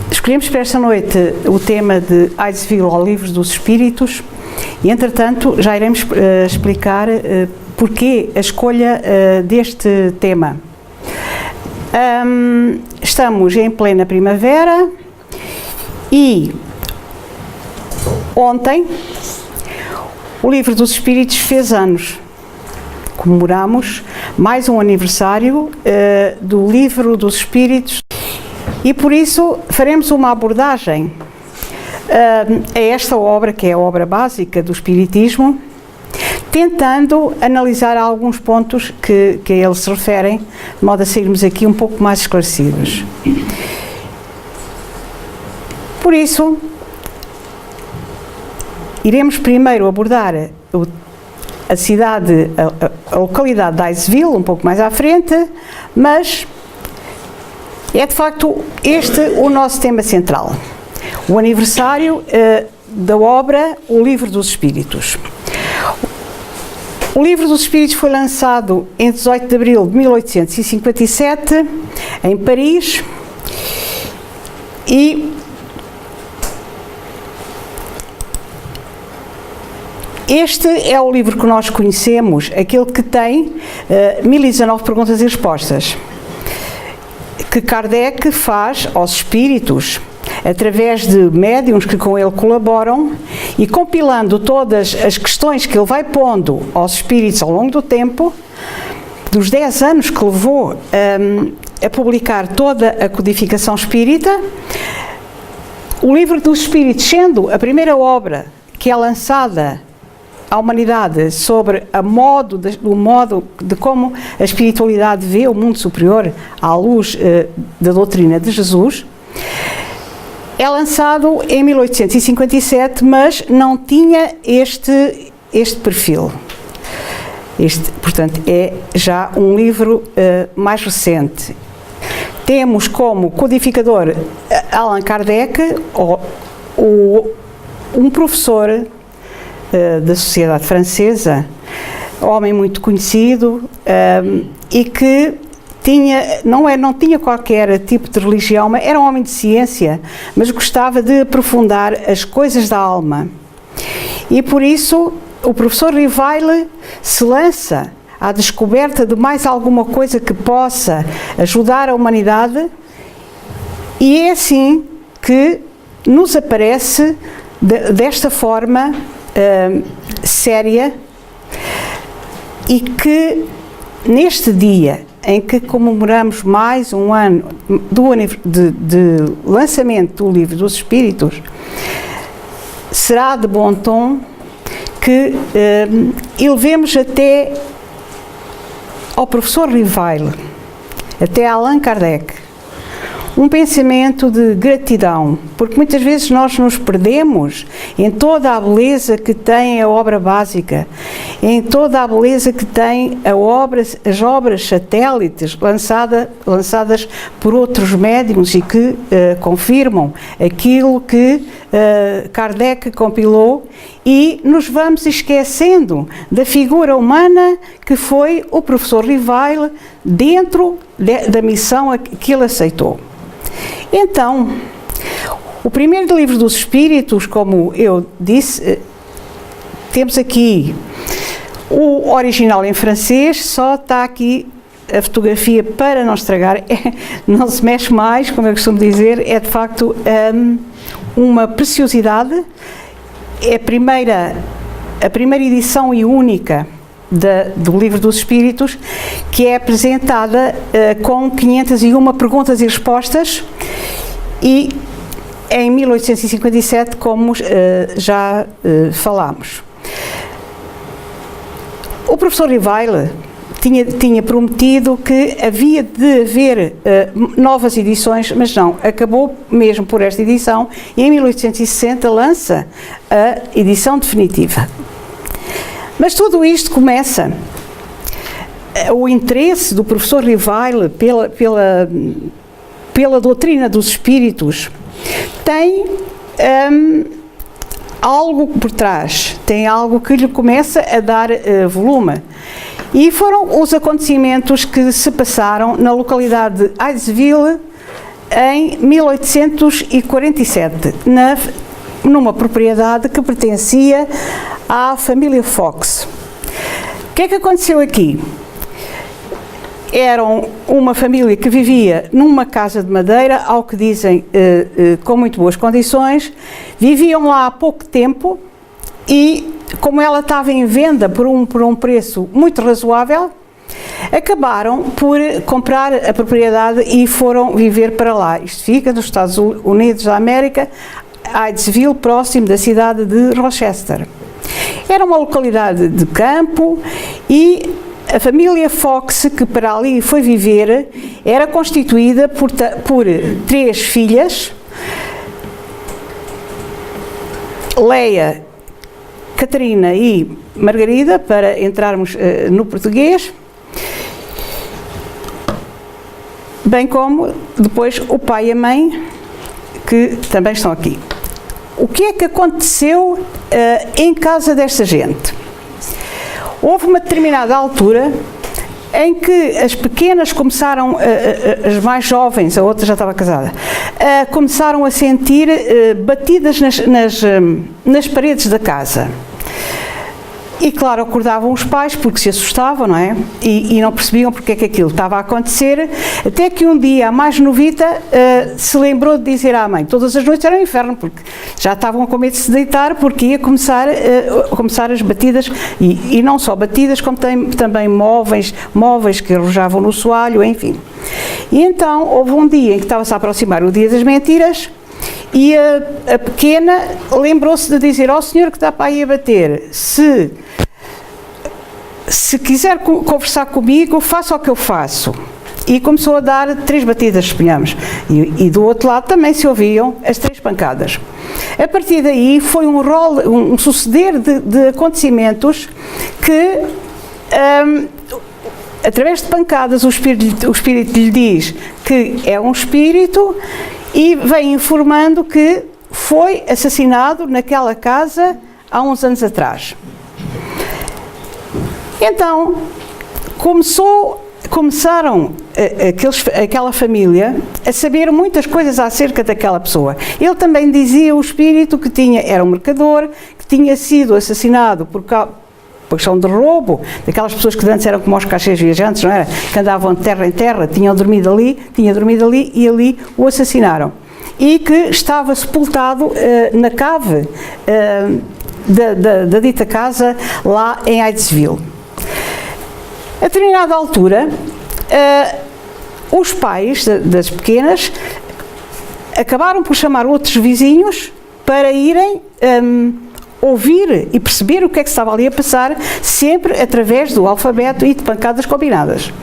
Escolhemos para esta noite o tema de Eidsville ao Livro dos Espíritos e, entretanto, já iremos explicar porquê a escolha deste tema. Estamos em plena primavera e ontem o Livro dos Espíritos fez anos. Comemoramos mais um aniversário do Livro dos Espíritos e por isso faremos uma abordagem a esta obra, que é a obra básica do Espiritismo, tentando analisar alguns pontos que a ele se referem, de modo a sairmos aqui um pouco mais esclarecidos. Por isso, iremos primeiro abordar a cidade, a localidade de Eidsville, um pouco mais à frente, mas é de facto este o nosso tema central, o aniversário da obra O Livro dos Espíritos. O Livro dos Espíritos foi lançado em 18 de abril de 1857, em Paris, e este é o livro que nós conhecemos, aquele que tem 1019 perguntas e respostas, que Kardec faz aos espíritos, através de médiuns que com ele colaboram, e compilando todas as questões que ele vai pondo aos espíritos ao longo do tempo, dos 10 anos que levou a publicar toda a codificação espírita. O Livro dos Espíritos, sendo a primeira obra que é lançada à humanidade sobre o modo de como a espiritualidade vê o mundo superior à luz da doutrina de Jesus, é lançado em 1857, mas não tinha este perfil. Portanto, é já um livro mais recente. Temos como codificador Allan Kardec, um professor da sociedade francesa, homem muito conhecido e que não tinha qualquer tipo de religião, mas era um homem de ciência, mas gostava de aprofundar as coisas da alma. E por isso o professor Rivail se lança à descoberta de mais alguma coisa que possa ajudar a humanidade, e é assim que nos aparece desta forma séria, e que neste dia em que comemoramos mais um ano de lançamento do Livro dos Espíritos, será de bom tom que elevemos até ao professor Rivail, até a Allan Kardec, um pensamento de gratidão, porque muitas vezes nós nos perdemos em toda a beleza que tem a obra básica, em toda a beleza que tem as obras satélites lançadas por outros médiuns e que confirmam aquilo que Kardec compilou, e nos vamos esquecendo da figura humana que foi o professor Rivail dentro da missão que ele aceitou. Então, o primeiro Livro dos Espíritos, como eu disse, temos aqui o original em francês, só está aqui a fotografia para não estragar, não se mexe mais, como eu costumo dizer, é de facto uma preciosidade. É a primeira edição e única do Livro dos Espíritos, que é apresentada com 501 perguntas e respostas, e em 1857, como já falámos. O professor Rivail tinha prometido que havia de haver novas edições, mas não, acabou mesmo por esta edição, e em 1860 lança a edição definitiva. Mas tudo isto começa, o interesse do professor Rivail pela doutrina dos espíritos tem algo por trás, tem algo que lhe começa a dar volume. E foram os acontecimentos que se passaram na localidade de Eidsville em 1847, numa propriedade que pertencia à família Fox. O que é que aconteceu aqui? Eram uma família que vivia numa casa de madeira, ao que dizem, com muito boas condições, viviam lá há pouco tempo e, como ela estava em venda por um preço muito razoável, acabaram por comprar a propriedade e foram viver para lá. Isto fica nos Estados Unidos da América, Hydesville, próximo da cidade de Rochester. Era uma localidade de campo e a família Fox, que para ali foi viver, era constituída por 3 filhas, Leia, Catarina e Margarida, para entrarmos no português, bem como depois o pai e a mãe, que também estão aqui. O que é que aconteceu em casa desta gente? Houve uma determinada altura em que as pequenas começaram, as mais jovens, a outra já estava casada, começaram a sentir batidas nas paredes da casa. E claro, acordavam os pais porque se assustavam, não é? E não percebiam porque é que aquilo estava a acontecer, até que um dia a mais novita se lembrou de dizer à mãe, todas as noites era um inferno, porque já estavam com medo de se deitar, porque ia começar as batidas, e não só batidas, como também móveis que arrojavam no soalho, enfim. E então houve um dia em que estava-se a aproximar o dia das mentiras, e a pequena lembrou-se de dizer ao senhor que está para aí a bater, se quiser conversar comigo, faça o que eu faço. E começou a dar 3 batidas, suponhamos. E do outro lado também se ouviam as 3 pancadas. A partir daí foi um suceder de acontecimentos que, através de pancadas, o espírito lhe diz que é um espírito e vem informando que foi assassinado naquela casa há uns anos atrás. Então, começaram aquela família a saber muitas coisas acerca daquela pessoa. Ele também dizia, o espírito, que era um mercador, que tinha sido assassinado por questão de roubo, daquelas pessoas que antes eram como os cachês viajantes, não era? Que andavam de terra em terra, tinha dormido ali e ali o assassinaram. E que estava sepultado na cave da dita casa lá em Hydesville. A determinada altura, os pais das pequenas acabaram por chamar outros vizinhos para irem ouvir e perceber o que é que estava ali a passar, sempre através do alfabeto e de pancadas combinadas. O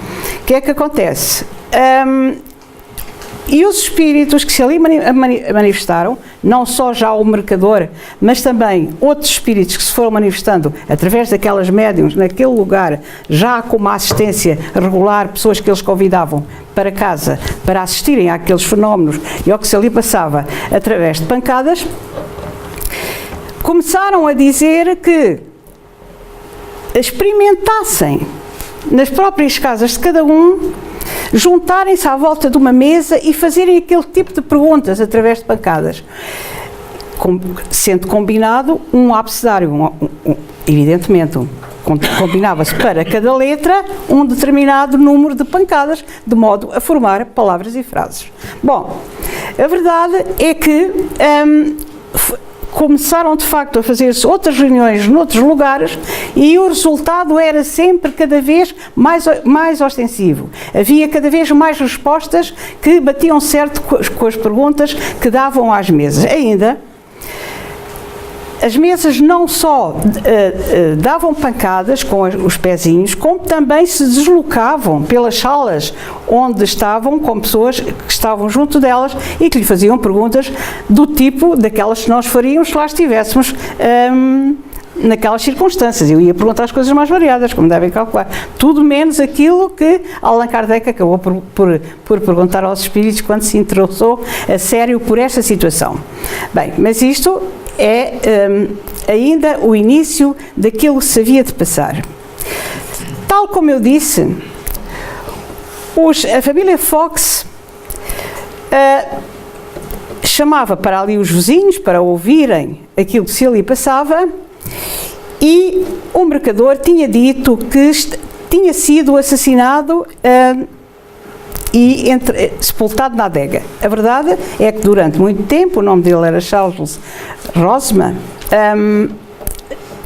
que é que acontece? E os espíritos que se ali manifestaram, não só já o mercador, mas também outros espíritos que se foram manifestando através daquelas médiums naquele lugar, já com uma assistência regular, pessoas que eles convidavam para casa para assistirem àqueles fenómenos e ao que se ali passava através de pancadas, começaram a dizer que experimentassem nas próprias casas de cada um, juntarem-se à volta de uma mesa e fazerem aquele tipo de perguntas através de pancadas, sendo combinado um abecedário, evidentemente, combinava-se para cada letra um determinado número de pancadas, de modo a formar palavras e frases. Bom, a verdade é que começaram de facto a fazer-se outras reuniões noutros lugares e o resultado era sempre cada vez mais ostensivo. Havia cada vez mais respostas que batiam certo com as perguntas que davam às mesas. Ainda, as mesas não só davam pancadas com os pezinhos, como também se deslocavam pelas salas onde estavam, com pessoas que estavam junto delas e que lhe faziam perguntas do tipo daquelas que nós faríamos se lá estivéssemos naquelas circunstâncias. Eu ia perguntar as coisas mais variadas, como devem calcular. Tudo menos aquilo que Allan Kardec acabou por perguntar aos espíritos quando se interessou a sério por esta situação. Bem, mas isto é ainda o início daquilo que se havia de passar. Tal como eu disse, a família Fox chamava para ali os vizinhos para ouvirem aquilo que se ali passava, e o mercador tinha dito que tinha sido assassinado e sepultado na adega. A verdade é que durante muito tempo, o nome dele era Charles Rosman,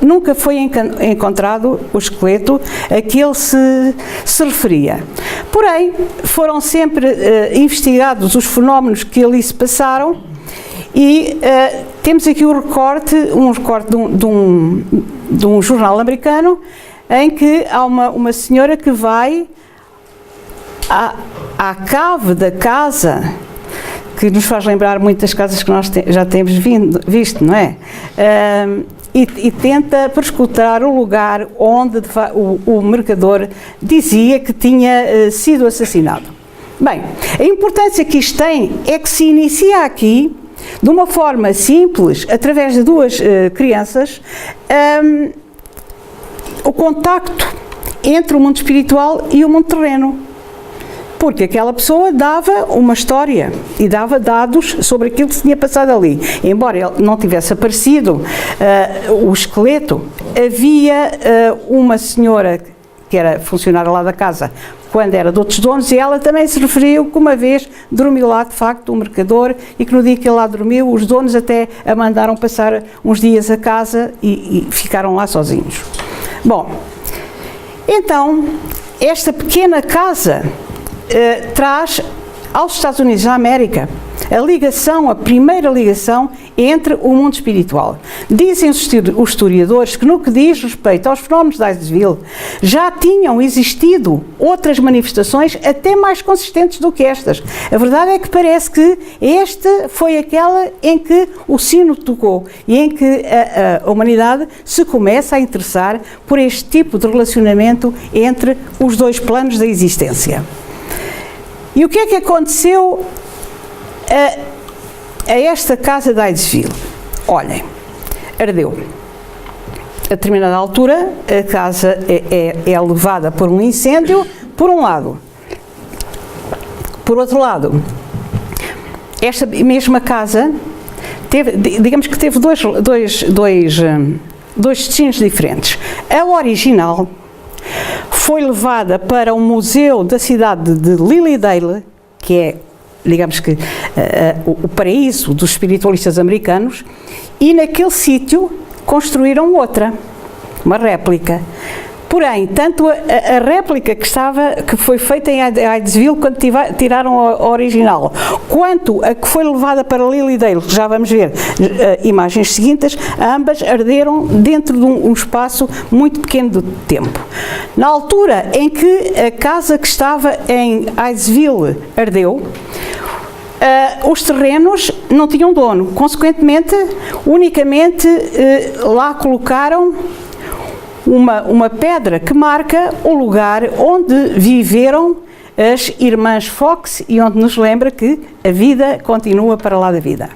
nunca foi encontrado o esqueleto a que ele se referia. Porém, foram sempre investigados os fenómenos que ali se passaram, e temos aqui um recorte de um jornal americano, em que há uma senhora que vai à cave da casa, que nos faz lembrar muitas casas que nós já temos visto, não é? E tenta perscrutar o lugar onde o mercador dizia que tinha sido assassinado. Bem, a importância que isto tem é que se inicia aqui, de uma forma simples, através de duas crianças, o contacto entre o mundo espiritual e o mundo terreno. Porque aquela pessoa dava uma história e dava dados sobre aquilo que se tinha passado ali. Embora ele não tivesse aparecido o esqueleto, havia uma senhora que era funcionária lá da casa, quando era de outros donos, e ela também se referiu que uma vez dormiu lá, de facto, um mercador, e que no dia que ele lá dormiu, os donos até a mandaram passar uns dias a casa e ficaram lá sozinhos. Bom, então, esta pequena casa traz aos Estados Unidos da América a primeira ligação entre o mundo espiritual. Dizem os historiadores que, no que diz respeito aos fenómenos de Hydesville, já tinham existido outras manifestações até mais consistentes do que estas. A verdade é que parece que esta foi aquela em que o sino tocou e em que a humanidade se começa a interessar por este tipo de relacionamento entre os dois planos da existência. E o que é que aconteceu a esta casa de Hydesville? Olhem, ardeu. A determinada altura, a casa é levada por um incêndio, por um lado. Por outro lado, esta mesma casa, digamos que teve dois destinos diferentes. A original foi levada para o museu da cidade de Lilydale, que é, digamos que, o paraíso dos espiritualistas americanos, e naquele sítio construíram outra, uma réplica. Porém, tanto a réplica que foi feita em Hydesville, quando tiraram a original, quanto a que foi levada para Lilydale, que já vamos ver imagens seguintes, ambas arderam dentro de um espaço muito pequeno de tempo. Na altura em que a casa que estava em Hydesville ardeu, os terrenos não tinham dono, consequentemente, unicamente lá colocaram uma pedra que marca o lugar onde viveram as irmãs Fox e onde nos lembra que a vida continua para lá da vida.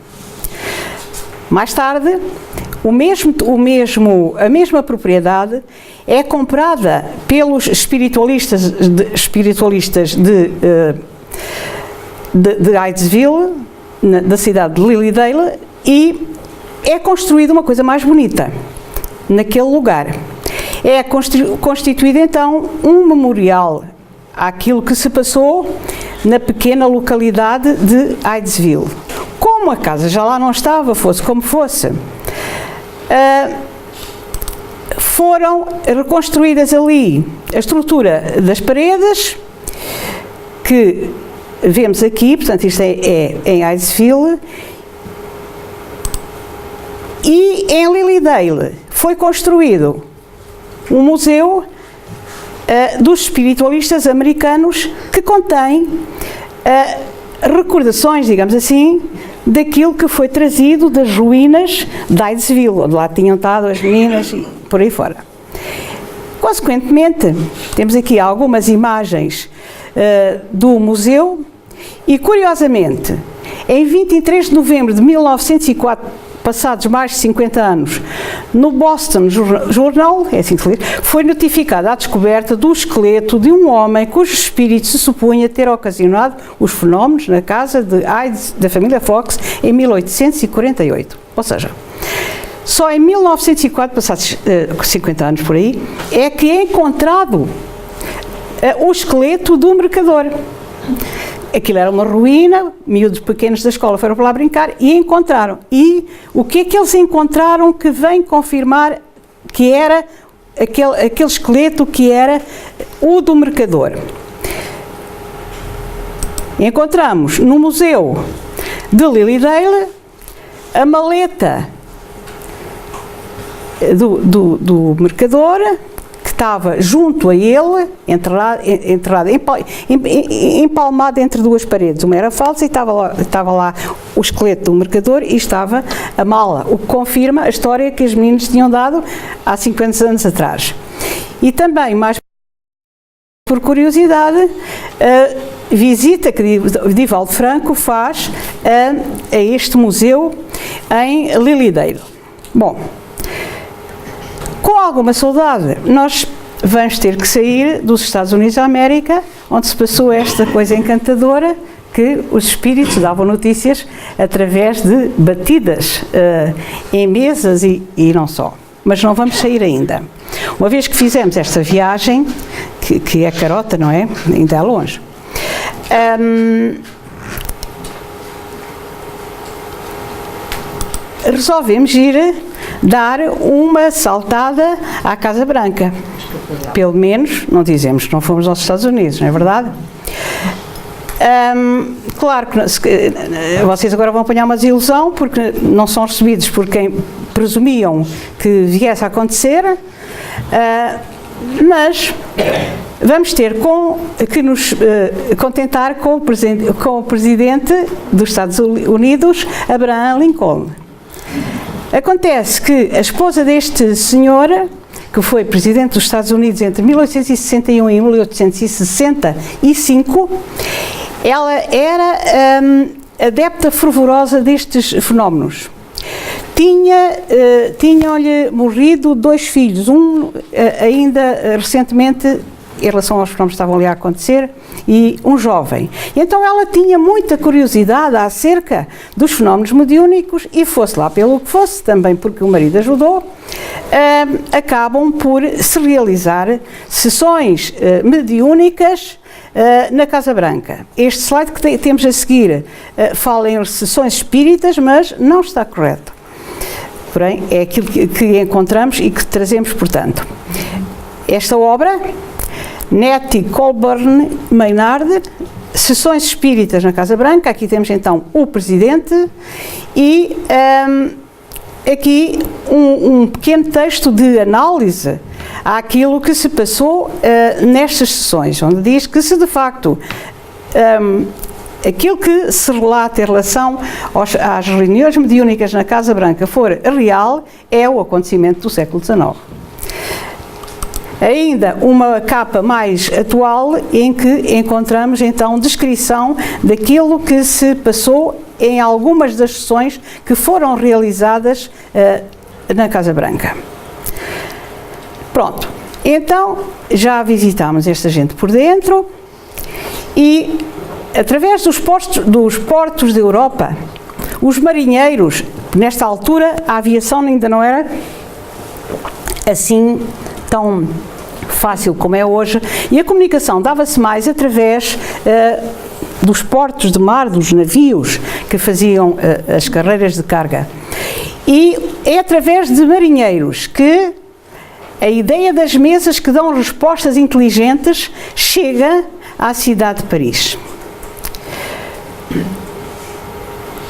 Mais tarde, a mesma propriedade é comprada pelos espiritualistas de Hydesville, da cidade de Lilydale, e é construída uma coisa mais bonita naquele lugar. É constituído então um memorial àquilo que se passou na pequena localidade de Hydesville. Como a casa já lá não estava, fosse como fosse, foram reconstruídas ali a estrutura das paredes, que vemos aqui, portanto isto é em Hydesville, e em Lilydale foi construído um museu dos espiritualistas americanos que contém recordações, digamos assim, daquilo que foi trazido das ruínas de Hydesville, onde lá tinham estado as meninas e por aí fora. Consequentemente, temos aqui algumas imagens do museu e, curiosamente, em 23 de novembro de 1904, passados mais de 50 anos, no Boston Journal, é assim que se diz, foi notificada a descoberta do esqueleto de um homem cujo espírito se supunha ter ocasionado os fenómenos na casa de Hyde da família Fox em 1848. Ou seja, só em 1904, passados 50 anos por aí, é que é encontrado o esqueleto do mercador. Aquilo era uma ruína, miúdos pequenos da escola foram para lá brincar e encontraram. E o que é que eles encontraram que vem confirmar que era aquele esqueleto que era o do mercador? Encontramos no museu de Lilydale a maleta do mercador, que estava junto a ele, empalmado entre duas paredes. Uma era falsa e estava lá o esqueleto do mercador e estava a mala, o que confirma a história que os meninos tinham dado há 50 anos atrás. E também, mais por curiosidade, a visita que Divaldo Franco faz a este museu em Lilydale. Bom, com alguma saudade, nós vamos ter que sair dos Estados Unidos da América, onde se passou esta coisa encantadora, que os espíritos davam notícias através de batidas em mesas e não só. Mas não vamos sair ainda. Uma vez que fizemos esta viagem, que é carota, não é? Ainda é longe. Resolvemos ir dar uma saltada à Casa Branca. Pelo menos, não dizemos que não fomos aos Estados Unidos, não é verdade? Claro que vocês agora vão apanhar uma desilusão, porque não são recebidos por quem presumiam que viesse a acontecer, mas vamos ter que nos contentar com o Presidente dos Estados Unidos, Abraham Lincoln. Acontece que a esposa deste senhor, que foi Presidente dos Estados Unidos entre 1861 e 1865, ela era adepta fervorosa destes fenómenos. Tinham-lhe morrido 2 filhos, um ainda recentemente, em relação aos fenómenos que estavam ali a acontecer, e um jovem. E então ela tinha muita curiosidade acerca dos fenómenos mediúnicos e, fosse lá pelo que fosse, também porque o marido ajudou, acabam por se realizar sessões mediúnicas na Casa Branca. Este slide que temos a seguir fala em sessões espíritas, mas não está correto. Porém, é aquilo que encontramos e que trazemos, portanto. Esta obra, Nettie Colburn Maynard, Sessões Espíritas na Casa Branca. Aqui temos então o Presidente e aqui um pequeno texto de análise àquilo que se passou nestas sessões, onde diz que se de facto aquilo que se relata em relação às reuniões mediúnicas na Casa Branca for real, é o acontecimento do século XIX. Ainda uma capa mais atual em que encontramos então descrição daquilo que se passou em algumas das sessões que foram realizadas na Casa Branca. Pronto, então já visitámos esta gente por dentro e através dos portos da Europa, os marinheiros, nesta altura a aviação ainda não era assim tão fácil como é hoje, e a comunicação dava-se mais através dos portos de mar, dos navios que faziam as carreiras de carga. E é através de marinheiros que a ideia das mesas que dão respostas inteligentes chega à cidade de Paris.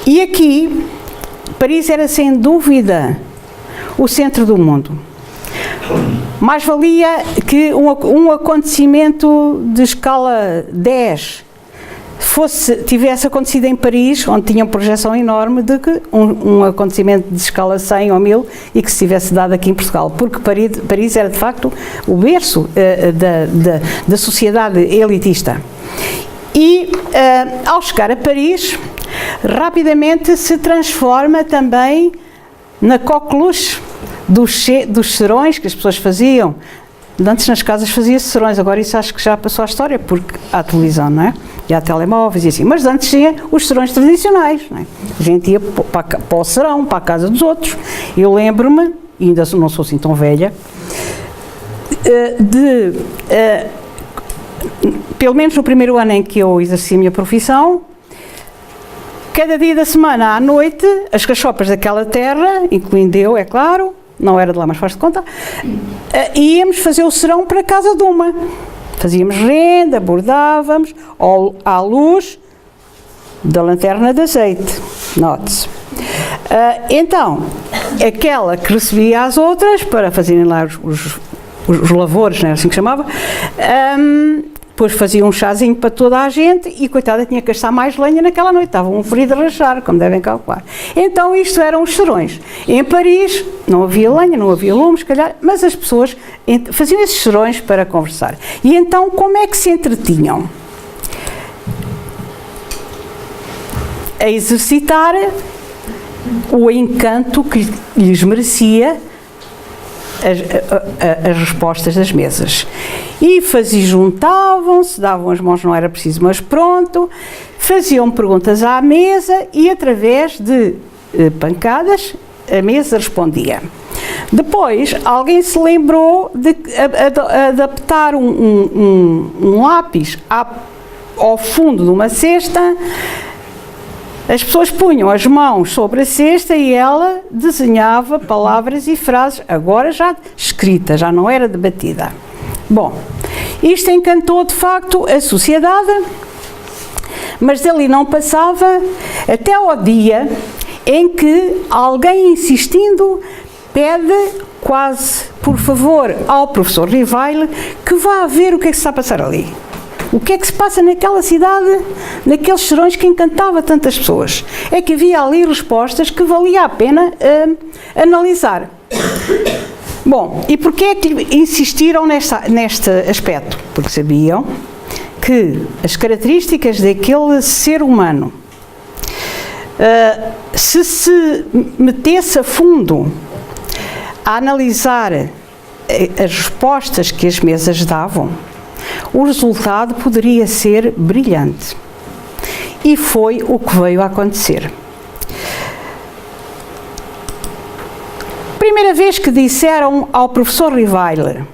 E aqui, Paris era sem dúvida o centro do mundo. Mais valia que um acontecimento de escala 10 tivesse acontecido em Paris, onde tinha uma projeção enorme, de que um acontecimento de escala 100 ou 1000 e que se tivesse dado aqui em Portugal, porque Paris era de facto o berço da sociedade elitista. E ao chegar a Paris, rapidamente se transforma também na coqueluche dos serões que as pessoas faziam. Antes nas casas fazia-se serões, agora isso acho que já passou a história, porque há televisão, não é? E há telemóveis e assim. Mas antes tinha os serões tradicionais, não é? A gente ia para o serão, para a casa dos outros. Eu lembro-me, e ainda não sou assim tão velha, pelo menos no primeiro ano em que eu exerci a minha profissão, cada dia da semana à noite, as cachopas daquela terra, incluindo eu, é claro, não era de lá, mas faz de conta, íamos fazer o serão para a casa de uma. Fazíamos renda, bordávamos, à luz da lanterna de azeite, note-se. Então, aquela que recebia as outras, para fazerem lá os lavores, não era assim que chamava, depois fazia um chazinho para toda a gente e, coitada, tinha que gastar mais lenha naquela noite, estava um frio de rachar, como devem calcular. Então, isto eram os serões. Em Paris, não havia lenha, não havia lume, se calhar, mas as pessoas faziam esses serões para conversar. E então, como é que se entretinham? A exercitar o encanto que lhes merecia as respostas das mesas. E juntavam-se, davam as mãos, não era preciso, mas pronto, faziam perguntas à mesa e através de pancadas a mesa respondia. Depois, alguém se lembrou de adaptar um lápis ao fundo de uma cesta. As pessoas punham as mãos sobre a cesta e ela desenhava palavras e frases, agora já escrita, já não era debatida. Bom, isto encantou de facto a sociedade, mas dali não passava até ao dia em que alguém insistindo pede quase, por favor, ao professor Rivail que vá ver o que é que se está a passar ali. O que é que se passa naquela cidade, naqueles serões que encantava tantas pessoas? É que havia ali respostas que valia a pena analisar. Bom, e porquê é que insistiram neste aspecto? Porque sabiam que as características daquele ser humano, se metesse a fundo a analisar as respostas que as mesas davam, o resultado poderia ser brilhante. E foi o que veio a acontecer. Primeira vez que disseram ao professor Rivail,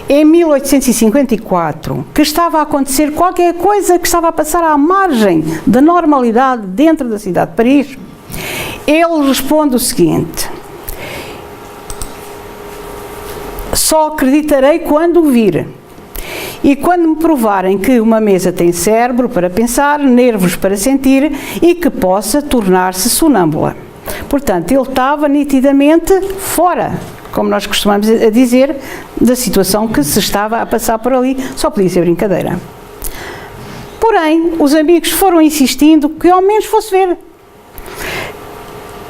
em 1854, que estava a acontecer qualquer coisa que estava a passar à margem da normalidade dentro da cidade de Paris, ele responde o seguinte: só acreditarei quando o vir. E quando me provarem que uma mesa tem cérebro para pensar, nervos para sentir e que possa tornar-se sonâmbula. Portanto, ele estava nitidamente fora, como nós costumamos dizer, da situação que se estava a passar por ali, só podia ser brincadeira. Porém, os amigos foram insistindo que ao menos fosse ver.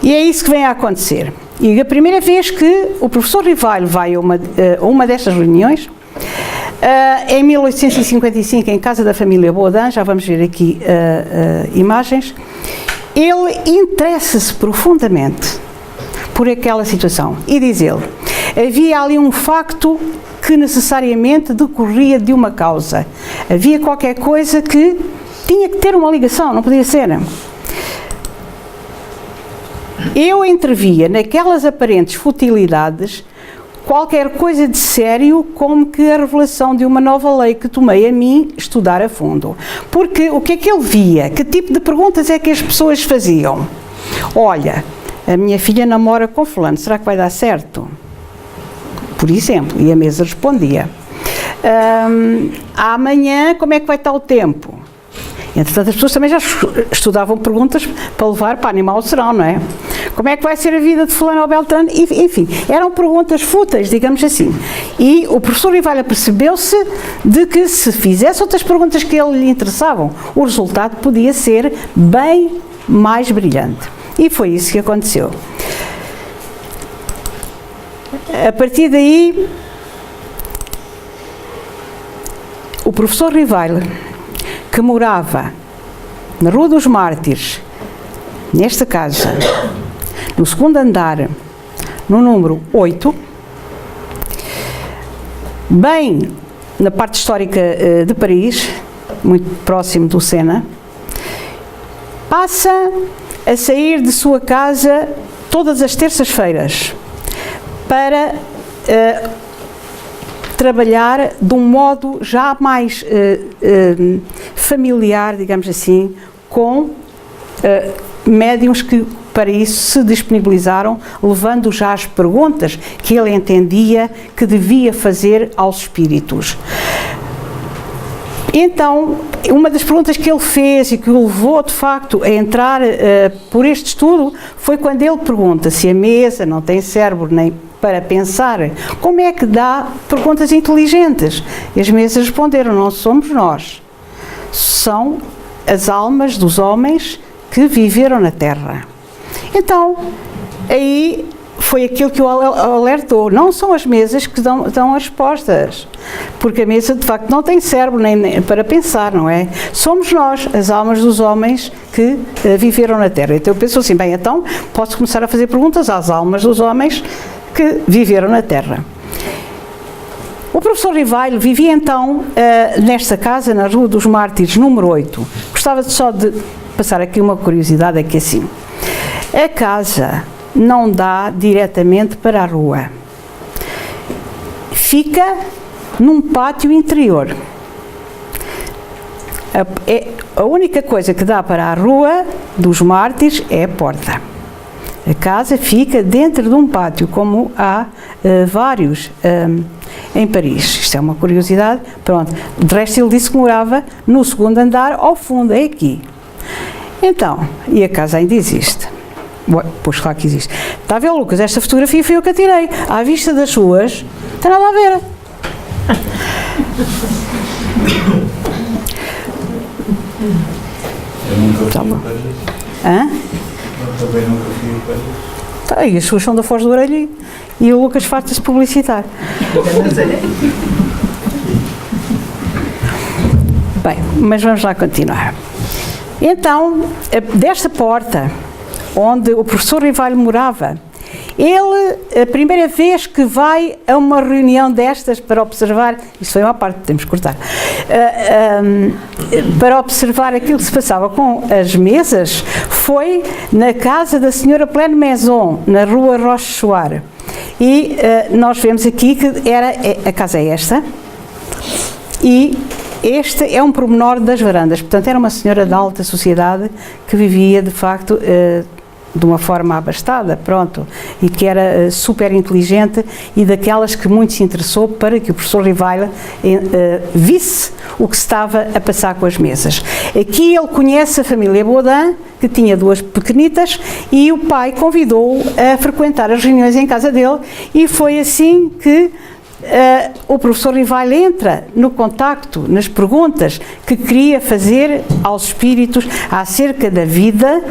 E é isso que vem a acontecer. E a primeira vez que o professor Rivail vai a uma destas reuniões, em 1855, em casa da família Baudin, já vamos ver aqui imagens, ele interessa-se profundamente por aquela situação. E diz ele, havia ali um facto que necessariamente decorria de uma causa. Havia qualquer coisa que tinha que ter uma ligação, não podia ser. Eu entrevia naquelas aparentes futilidades qualquer coisa de sério, como que a revelação de uma nova lei que tomei a mim estudar a fundo. Porque o que é que ele via? Que tipo de perguntas é que as pessoas faziam? Olha, a minha filha namora com fulano, será que vai dar certo? Por exemplo, e a mesa respondia. Amanhã, como é que vai estar o tempo? Entretanto, as pessoas também já estudavam perguntas para levar para animar o serão, não é? Como é que vai ser a vida de fulano ou beltrano? Enfim, eram perguntas fúteis, digamos assim. E o professor Rivail percebeu-se de que se fizesse outras perguntas que lhe interessavam, o resultado podia ser bem mais brilhante. E foi isso que aconteceu. A partir daí, o professor Rivail, que morava na Rua dos Mártires, nesta casa, no segundo andar, no número 8, bem na parte histórica de Paris, muito próximo do Sena, passa a sair de sua casa todas as terças-feiras para trabalhar de um modo já mais familiar, digamos assim, com médiuns que para isso se disponibilizaram, levando já as perguntas que ele entendia que devia fazer aos espíritos. Então, uma das perguntas que ele fez e que o levou, de facto, a entrar por este estudo, foi quando ele pergunta se a mesa não tem cérebro nem para pensar, como é que dá perguntas inteligentes? E as mesas responderam, não somos nós, são as almas dos homens que viveram na Terra. Então, aí foi aquilo que o alertou, não são as mesas que dão as respostas, porque a mesa de facto não tem cérebro nem para pensar, não é? Somos nós, as almas dos homens que viveram na Terra. Então eu penso assim, bem, então posso começar a fazer perguntas às almas dos homens que viveram na Terra. O professor Rivail vivia então nesta casa, na Rua dos Mártires, número 8. Gostava só de passar aqui uma curiosidade, é que assim, a casa não dá diretamente para a rua. Fica num pátio interior. A única coisa que dá para a Rua dos Mártires é a porta. A casa fica dentro de um pátio, como há vários em Paris. Isto é uma curiosidade. Pronto. De resto, ele disse que morava no segundo andar, ao fundo, é aqui. Então, e a casa ainda existe. Pois claro que existe. Está a ver, Lucas? Esta fotografia foi eu que a tirei. À vista das ruas, não tem nada a ver. Eu nunca fui para isso. Hã? Eu também nunca fui para isso. Tá, e as suas são da Foz do Orelho e o Lucas farta-se publicitar. Bem, mas vamos lá continuar. Então, desta porta, onde o professor Rivail morava, ele, a primeira vez que vai a uma reunião destas para observar, isto foi uma parte, temos que cortar, para observar aquilo que se passava com as mesas, foi na casa da senhora Pleine Maison, na rua Rochechouart. E nós vemos aqui que a casa é esta, e este é um pormenor das varandas. Portanto, era uma senhora da alta sociedade que vivia, de facto, de uma forma abastada, pronto, e que era super inteligente e daquelas que muito se interessou para que o professor Rivail visse o que se estava a passar com as mesas. Aqui ele conhece a família Baudin, que tinha duas pequenitas, e o pai convidou-o a frequentar as reuniões em casa dele, e foi assim que o professor Rivail entra no contacto, nas perguntas que queria fazer aos espíritos acerca da vida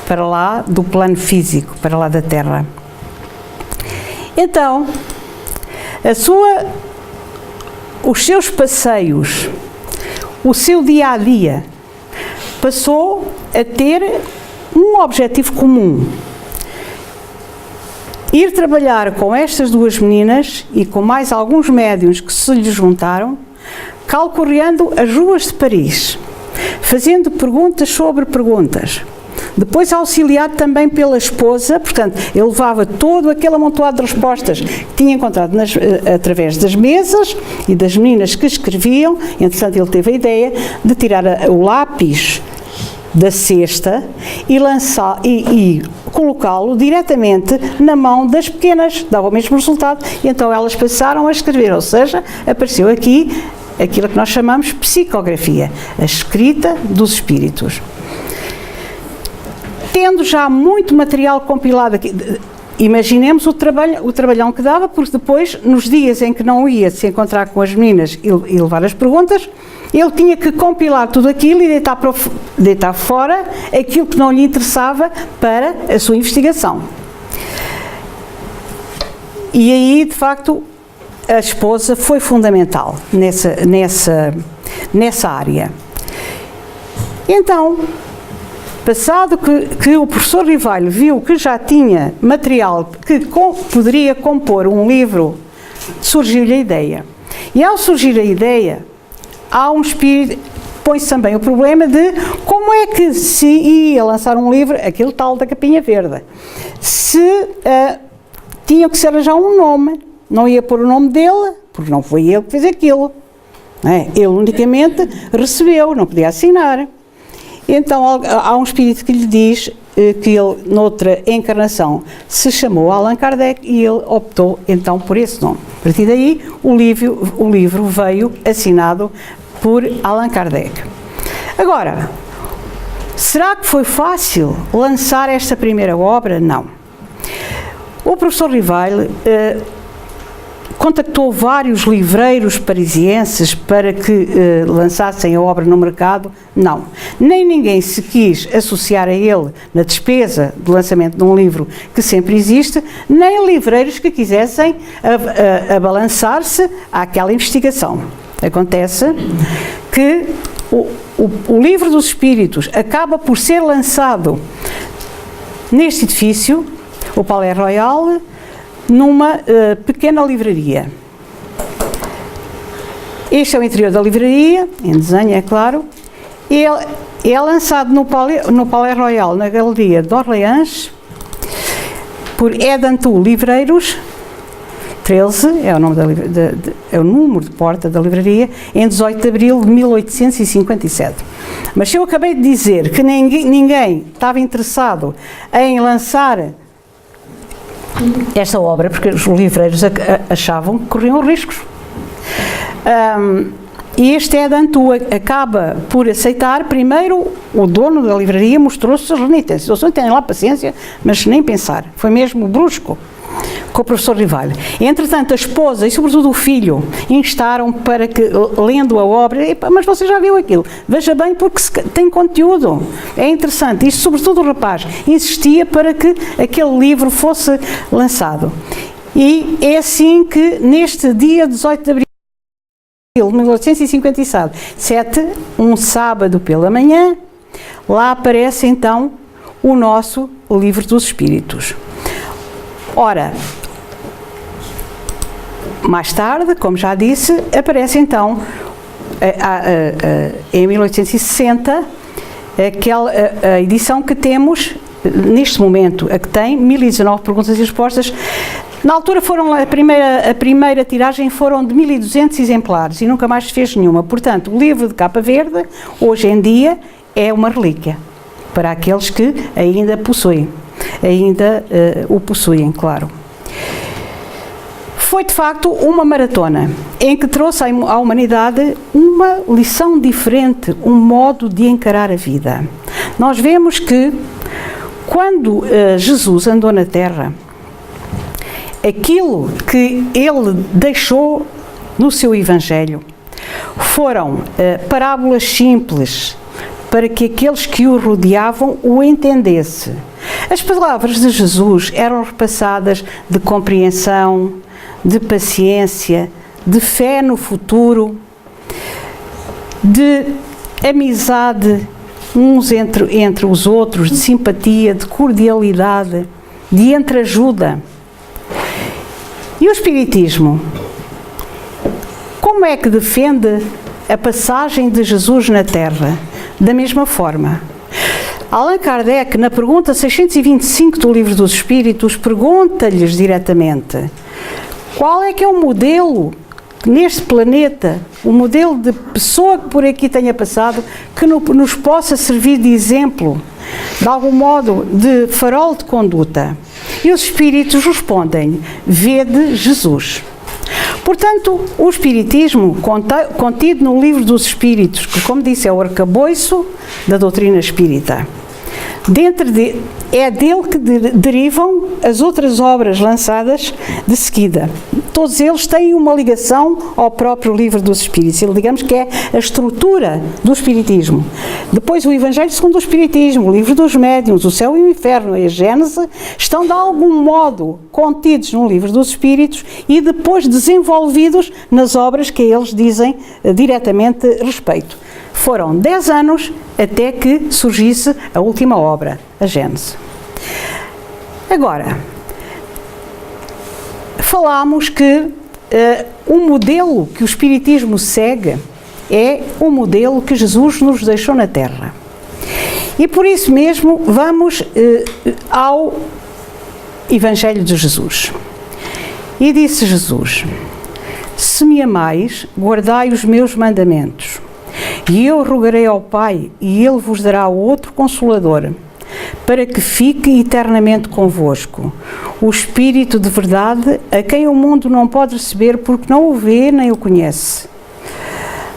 para lá do plano físico, para lá da Terra. Então, os seus passeios, o seu dia-a-dia, passou a ter um objetivo comum: ir trabalhar com estas duas meninas e com mais alguns médiuns que se lhe juntaram, calcorreando as ruas de Paris, fazendo perguntas sobre perguntas. Depois auxiliado também pela esposa, portanto, ele levava todo aquele amontoado de respostas que tinha encontrado através das mesas e das meninas que escreviam. Entretanto, ele teve a ideia de tirar o lápis da cesta e colocá-lo diretamente na mão das pequenas, dava o mesmo resultado, e então elas passaram a escrever, ou seja, apareceu aqui aquilo que nós chamamos psicografia, a escrita dos espíritos. Tendo já muito material compilado aqui, imaginemos o trabalhão que dava, porque depois, nos dias em que não ia se encontrar com as meninas e levar as perguntas, ele tinha que compilar tudo aquilo e deitar fora aquilo que não lhe interessava para a sua investigação. E aí, de facto, a esposa foi fundamental nessa área. Então, Passado que o professor Rivalho viu que já tinha material que poderia compor um livro, surgiu-lhe a ideia. E ao surgir a ideia, há um espírito, põe-se também o problema de como é que se ia lançar um livro, aquele tal da capinha verde, se tinha que se arranjar um nome, não ia pôr o nome dele, porque não foi ele que fez aquilo. Ele unicamente recebeu, não podia assinar. Então há um espírito que lhe diz que ele, noutra encarnação, se chamou Allan Kardec e ele optou então por esse nome. A partir daí, o livro veio assinado por Allan Kardec. Agora, será que foi fácil lançar esta primeira obra? Não. O professor Rivalho contactou vários livreiros parisienses para que lançassem a obra no mercado? Não. Nem ninguém se quis associar a ele na despesa do lançamento de um livro que sempre existe, nem livreiros que quisessem abalançar-se àquela investigação. Acontece que o Livro dos Espíritos acaba por ser lançado neste edifício, o Palais Royal, numa pequena livraria. Este é o interior da livraria, em desenho, é claro. Ele é lançado no Palais Royal, na Galeria de Orleans, por Edantu Livreiros, 13, é o nome é o número de porta da livraria, em 18 de abril de 1857. Mas se eu acabei de dizer que ninguém estava interessado em lançar esta obra, porque os livreiros achavam que corriam riscos. E este Edantu acaba por aceitar. Primeiro, o dono da livraria mostrou-se renitente. Eu só tenho lá paciência, mas nem pensar. Foi mesmo brusco com o professor Rivalho. Entretanto, a esposa e sobretudo o filho instaram para que, lendo a obra, mas você já viu aquilo, veja bem porque tem conteúdo, é interessante. Isto, sobretudo o rapaz, insistia para que aquele livro fosse lançado. E é assim que, neste dia 18 de abril de 1857, um sábado pela manhã, lá aparece então o nosso Livro dos Espíritos. Ora, mais tarde, como já disse, aparece então, em 1860, a edição que temos, neste momento, a que tem 1019 perguntas e respostas. Na altura a primeira tiragem foram de 1200 exemplares e nunca mais se fez nenhuma. Portanto, o livro de capa verde, hoje em dia, é uma relíquia, para aqueles que ainda possuem. O possuem, claro. Foi, de facto, uma maratona em que trouxe à humanidade uma lição diferente, um modo de encarar a vida. Nós vemos que, quando Jesus andou na Terra, aquilo que ele deixou no seu Evangelho foram parábolas simples, para que aqueles que o rodeavam o entendessem. As palavras de Jesus eram repassadas de compreensão, de paciência, de fé no futuro, de amizade uns entre os outros, de simpatia, de cordialidade, de entreajuda. E o Espiritismo? Como é que defende a passagem de Jesus na Terra? Da mesma forma. Allan Kardec, na pergunta 625 do Livro dos Espíritos, pergunta-lhes diretamente: qual é que é o modelo neste planeta, o modelo de pessoa que por aqui tenha passado, que nos possa servir de exemplo, de algum modo de farol de conduta? E os Espíritos respondem: vede Jesus. Portanto, o Espiritismo, contido no Livro dos Espíritos, que, como disse, é o arcabouço da doutrina espírita, é dele que derivam as outras obras lançadas de seguida. Todos eles têm uma ligação ao próprio Livro dos Espíritos. Digamos que é a estrutura do Espiritismo. Depois o Evangelho segundo o Espiritismo, o Livro dos Médiuns, o Céu e o Inferno e a Gênese estão de algum modo contidos no Livro dos Espíritos e depois desenvolvidos nas obras que a eles dizem diretamente respeito. Foram 10 anos até que surgisse a última obra, a Gênese. Agora, falámos que o modelo que o Espiritismo segue é o modelo que Jesus nos deixou na Terra. E por isso mesmo vamos ao Evangelho de Jesus. E disse Jesus: se me amais, guardai os meus mandamentos. E eu rogarei ao Pai, e Ele vos dará outro Consolador, para que fique eternamente convosco, o Espírito de verdade, a quem o mundo não pode receber, porque não o vê nem o conhece.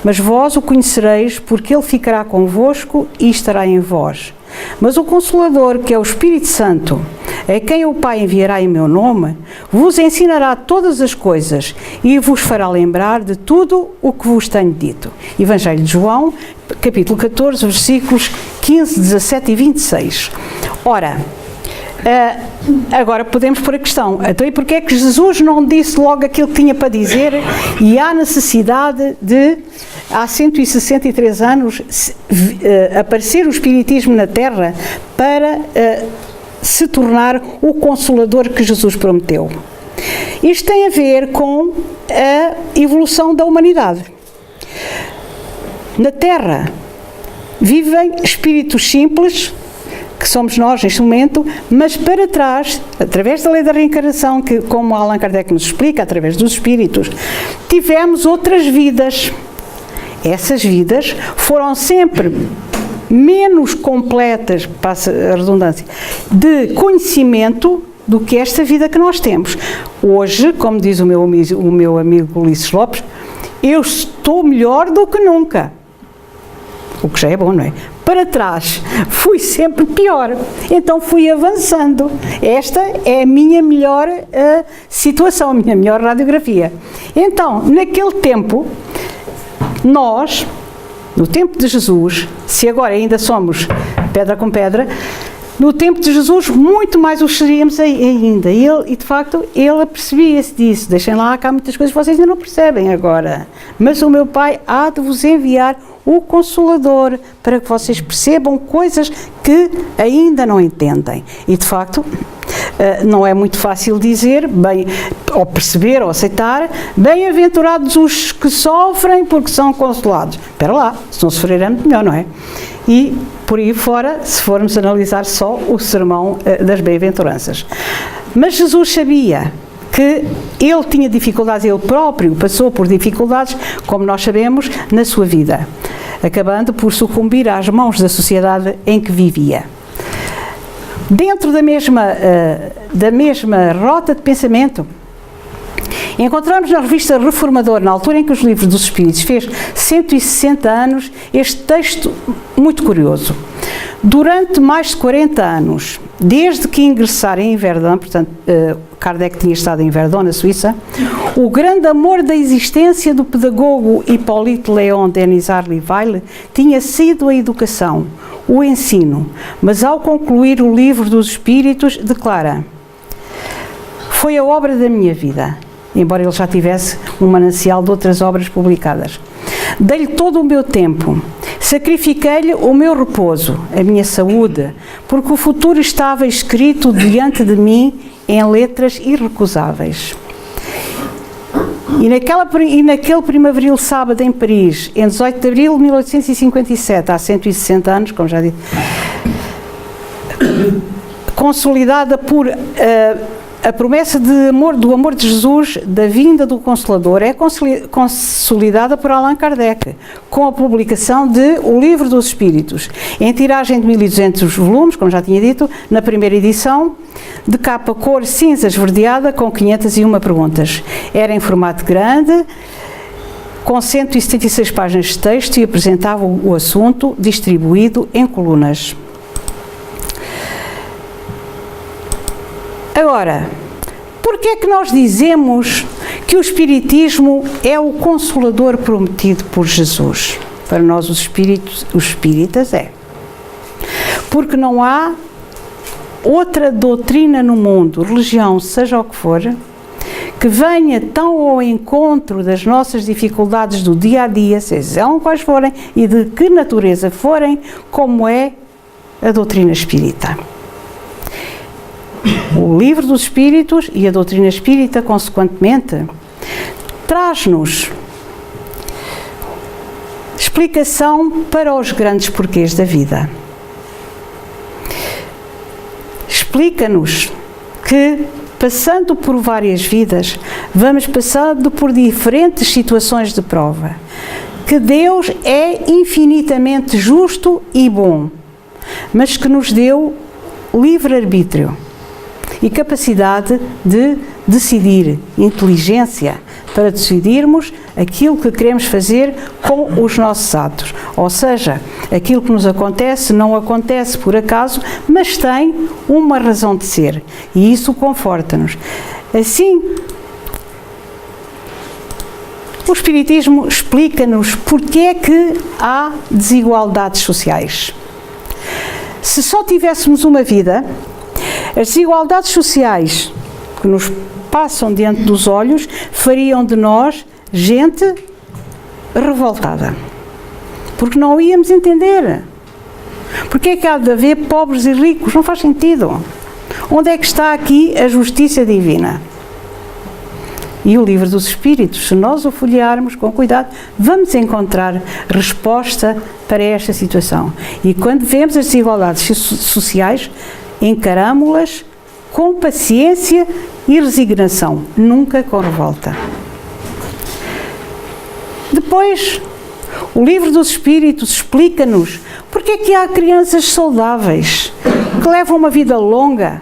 Mas vós o conhecereis, porque Ele ficará convosco e estará em vós. Mas o Consolador, que é o Espírito Santo, a quem o Pai enviará em meu nome, vos ensinará todas as coisas e vos fará lembrar de tudo o que vos tenho dito. Evangelho de João, capítulo 14, versículos 15, 17 e 26. Ora, agora podemos pôr a questão, então e porquê é que Jesus não disse logo aquilo que tinha para dizer e há necessidade de, há 163 anos, aparecer o Espiritismo na Terra para se tornar o Consolador que Jesus prometeu? Isto tem a ver com a evolução da humanidade. Na Terra vivem espíritos simples, que somos nós neste momento, mas para trás, através da lei da reencarnação, que, como Allan Kardec nos explica, através dos espíritos, tivemos outras vidas. Essas vidas foram sempre menos completas, passa a redundância, de conhecimento do que esta vida que nós temos. Hoje, como diz o meu amigo Ulisses Lopes, eu estou melhor do que nunca. O que já é bom, não é? Para trás, fui sempre pior. Então fui avançando. Esta é a minha melhor situação, a minha melhor radiografia. Então, naquele tempo, nós, no tempo de Jesus, se agora ainda somos pedra com pedra, no tempo de Jesus muito mais os seríamos ainda. E de facto, ele apercebia-se disso. Deixem lá, que há muitas coisas que vocês ainda não percebem agora. Mas o meu Pai há de vos enviar o Consolador, para que vocês percebam coisas que ainda não entendem. E de facto, não é muito fácil dizer, bem, ou perceber, ou aceitar, bem-aventurados os que sofrem porque são consolados. Espera lá, se não sofrer é muito melhor, não é? E por aí fora, se formos analisar só o sermão das bem-aventuranças. Mas Jesus sabia que ele tinha dificuldades, ele próprio passou por dificuldades, como nós sabemos, na sua vida, acabando por sucumbir às mãos da sociedade em que vivia. Dentro da mesma rota de pensamento, encontramos na revista Reformador, na altura em que os Livros dos Espíritos fez 160 anos, este texto muito curioso. Durante mais de 40 anos, desde que ingressara em Verdun, portanto, Kardec tinha estado em Verdun, na Suíça, o grande amor da existência do pedagogo Hippolyte Léon Denis Arlivaille tinha sido a educação, o ensino, mas ao concluir o Livro dos Espíritos, declara: foi a obra da minha vida, embora ele já tivesse um manancial de outras obras publicadas. Dei-lhe todo o meu tempo, sacrifiquei-lhe o meu repouso, a minha saúde, porque o futuro estava escrito diante de mim em letras irrecusáveis. E naquele primaveril sábado em Paris, em 18 de abril de 1857, há 160 anos, como já disse, consolidada por a promessa do amor de Jesus, da vinda do Consolador, é consolidada por Allan Kardec, com a publicação de O Livro dos Espíritos, em tiragem de 1200 volumes, como já tinha dito, na primeira edição, de capa cor cinza esverdeada, com 501 perguntas. Era em formato grande, com 176 páginas de texto e apresentava o assunto distribuído em colunas. Agora, porquê é que nós dizemos que o Espiritismo é o Consolador prometido por Jesus? Para nós os espíritas é. Porque não há outra doutrina no mundo, religião, seja o que for, que venha tão ao encontro das nossas dificuldades do dia a dia, sejam quais forem e de que natureza forem, como é a doutrina espírita. O Livro dos Espíritos e a doutrina espírita, consequentemente, traz-nos explicação para os grandes porquês da vida. Explica-nos que, passando por várias vidas, vamos passando por diferentes situações de prova, que Deus é infinitamente justo e bom, mas que nos deu livre-arbítrio e capacidade de decidir, inteligência, para decidirmos aquilo que queremos fazer com os nossos atos. Ou seja, aquilo que nos acontece não acontece por acaso, mas tem uma razão de ser. E isso conforta-nos. Assim, o Espiritismo explica-nos porque é que há desigualdades sociais. Se só tivéssemos uma vida, as desigualdades sociais que nos passam diante dos olhos fariam de nós gente revoltada. Porque não íamos entender. Porque é que há de haver pobres e ricos? Não faz sentido. Onde é que está aqui a justiça divina? E o Livro dos Espíritos, se nós o folhearmos com cuidado, vamos encontrar resposta para esta situação. E quando vemos as desigualdades sociais, encaramo-las com paciência e resignação, nunca com revolta. Depois, o Livro dos Espíritos explica-nos porque é que há crianças saudáveis, que levam uma vida longa,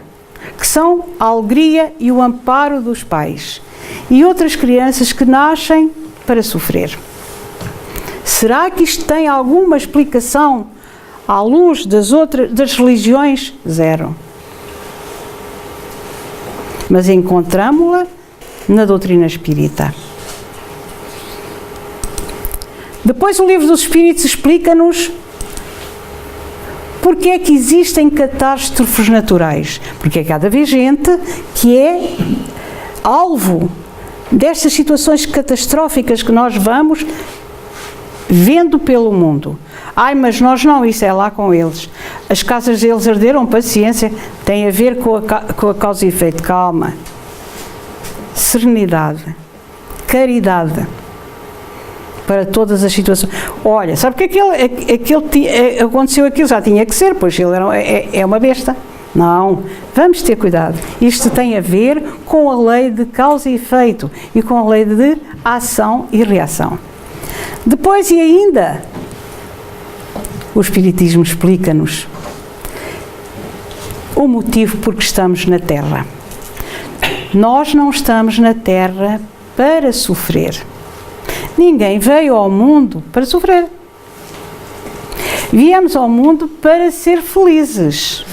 que são a alegria e o amparo dos pais, e outras crianças que nascem para sofrer. Será que isto tem alguma explicação à luz das religiões? Zero. Mas encontramo-la na doutrina espírita. Depois o Livro dos Espíritos explica-nos porque é que existem catástrofes naturais. Porque é que há de haver gente que é alvo destas situações catastróficas que nós vamos vendo pelo mundo. Ai, mas nós não, isso é lá com eles. As casas deles arderam, paciência, tem a ver com a causa e efeito. Calma. Serenidade. Caridade. Para todas as situações. Olha, sabe que aconteceu aquilo, já tinha que ser, pois ele é uma besta. Não, vamos ter cuidado. Isto tem a ver com a lei de causa e efeito e com a lei de ação e reação. Depois e ainda, o Espiritismo explica-nos o motivo por que estamos na Terra. Nós não estamos na Terra para sofrer. Ninguém veio ao mundo para sofrer. Viemos ao mundo para ser felizes.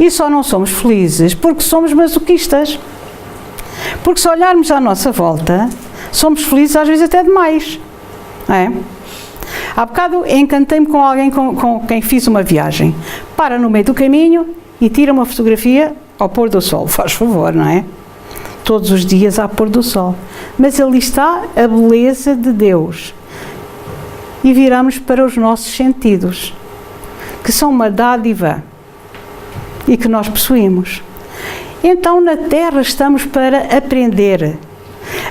E só não somos felizes porque somos masoquistas. Porque se olharmos à nossa volta, somos felizes às vezes até demais. Não é? Há bocado encantei-me com alguém com quem fiz uma viagem. Para no meio do caminho e tira uma fotografia ao pôr do sol. Faz favor, não é? Todos os dias há pôr do sol. Mas ali está a beleza de Deus. E viramos para os nossos sentidos, que são uma dádiva e que nós possuímos. Então na Terra estamos para aprender.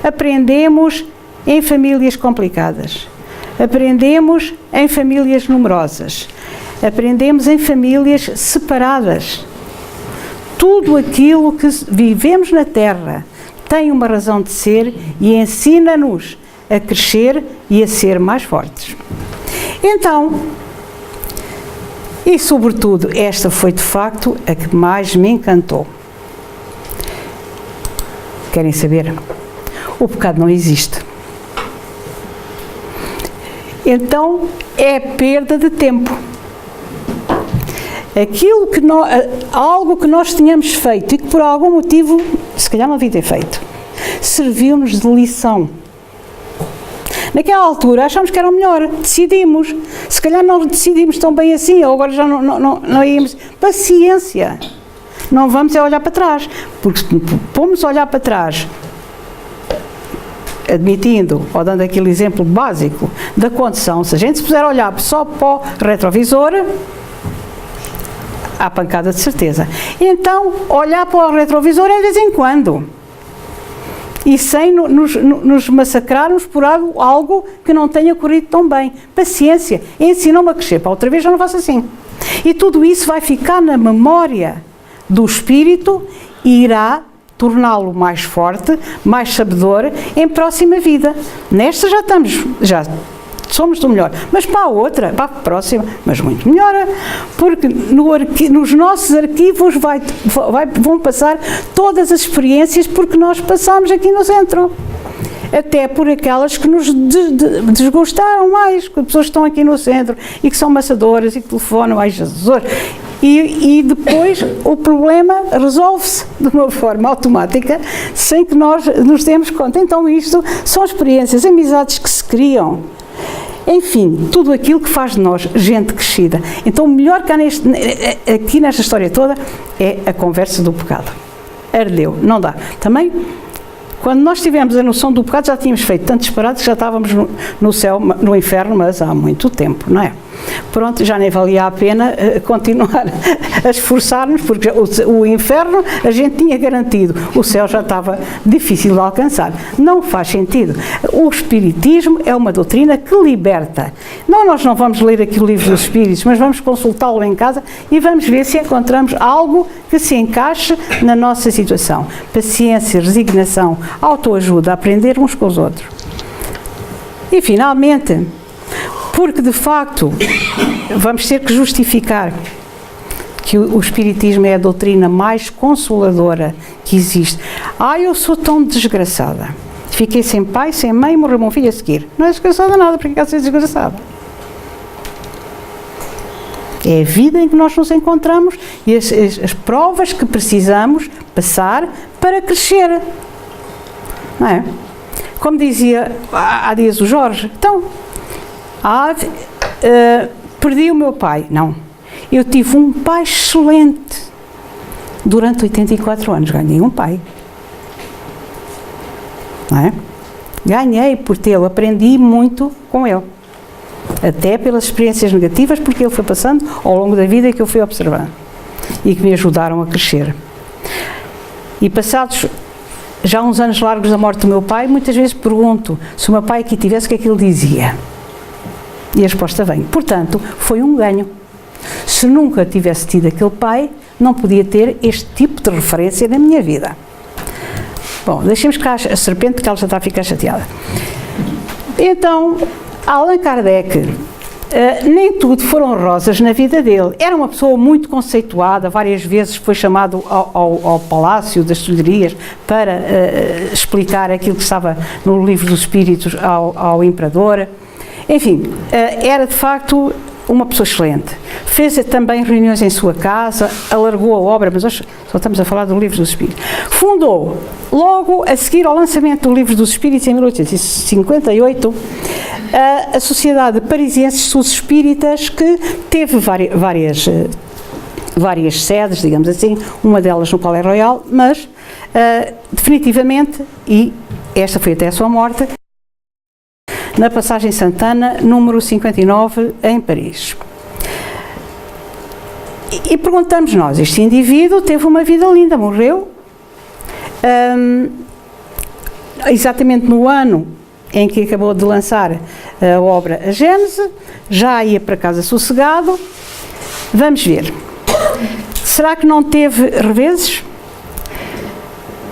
Aprendemos em famílias complicadas. Aprendemos em famílias numerosas. Aprendemos em famílias separadas. Tudo aquilo que vivemos na Terra tem uma razão de ser e ensina-nos a crescer e a ser mais fortes. Então, e sobretudo, esta foi de facto a que mais me encantou. Querem saber? O pecado não existe. Então, é perda de tempo. Algo que nós tínhamos feito e que por algum motivo, se calhar não devia ter feito, serviu-nos de lição. Naquela altura achámos que era o melhor, decidimos. Se calhar não decidimos tão bem assim, ou agora já não íamos. Paciência. não vamos é olhar para trás, porque se pomos a olhar para trás, admitindo, ou dando aquele exemplo básico da condução, se a gente se puser olhar só para o retrovisor, há pancada de certeza. Então, olhar para o retrovisor é de vez em quando. E sem nos massacrarmos por algo que não tenha corrido tão bem. Paciência, ensinou-me a crescer, para outra vez já não faço assim. E tudo isso vai ficar na memória do espírito e irá torná-lo mais forte, mais sabedor em próxima vida. Nesta já somos do melhor, mas para a outra, para a próxima, mas muito melhor, porque nos nossos arquivos vão passar todas as experiências porque nós passamos aqui no centro. Até por aquelas que nos desgostaram mais, que as pessoas que estão aqui no centro e que são maçadoras e que telefonam, ai Jesus, e depois o problema resolve-se de uma forma automática, sem que nós nos demos conta. Então isto são experiências, amizades que se criam, enfim, tudo aquilo que faz de nós gente crescida. Então o melhor que há aqui nesta história toda é a conversa do pecado. Ardeu, não dá. Também, quando nós tivemos a noção do pecado, já tínhamos feito tantos disparates que já estávamos no céu, no inferno, mas há muito tempo, não é? Pronto, já nem valia a pena continuar a esforçar-nos, porque o inferno a gente tinha garantido, o céu já estava difícil de alcançar. Não faz sentido. O Espiritismo é uma doutrina que liberta. Não, nós não vamos ler aqui o Livro dos Espíritos, mas vamos consultá-lo em casa e vamos ver se encontramos algo que se encaixe na nossa situação. Paciência, resignação, autoajuda, aprender uns com os outros. E finalmente, porque de facto vamos ter que justificar que o Espiritismo é a doutrina mais consoladora que existe. Eu sou tão desgraçada, fiquei sem pai, sem mãe, morreu meu filho a seguir. Não é desgraçada nada, porque quer ser desgraçada. É a vida em que nós nos encontramos e as provas que precisamos passar para crescer. Não é? Como dizia há dias o Jorge, então, perdi o meu pai. Não, eu tive um pai excelente. Durante 84 anos ganhei um pai. Não é? Ganhei por tê-lo, aprendi muito com ele. Até pelas experiências negativas, porque ele foi passando ao longo da vida que eu fui observando e que me ajudaram a crescer. E passados já uns anos largos da morte do meu pai, muitas vezes pergunto se o meu pai aqui tivesse, o que é que ele dizia? E a resposta vem. Portanto, foi um ganho. Se nunca tivesse tido aquele pai, não podia ter este tipo de referência na minha vida. Bom, deixemos cá a serpente, que ela já está a ficar chateada. Então, Allan Kardec, nem tudo foram rosas na vida dele. Era uma pessoa muito conceituada, várias vezes foi chamado ao Palácio das Tulherias para explicar aquilo que estava no Livro dos Espíritos ao Imperador. Enfim, era de facto uma pessoa excelente. Fez também reuniões em sua casa, alargou a obra, mas hoje só estamos a falar do Livro dos Espíritos. Fundou, logo a seguir ao lançamento do Livro dos Espíritos, em 1858, a Sociedade Parisiense de Estudos Espíritas, que teve várias sedes, digamos assim, uma delas no Palais Royal, mas definitivamente, e esta foi até a sua morte, na Passagem Santana, número 59, em Paris. E perguntamos nós, este indivíduo teve uma vida linda, morreu exatamente no ano em que acabou de lançar a obra A Gênese, já ia para casa sossegado. Vamos ver. Será que não teve reveses?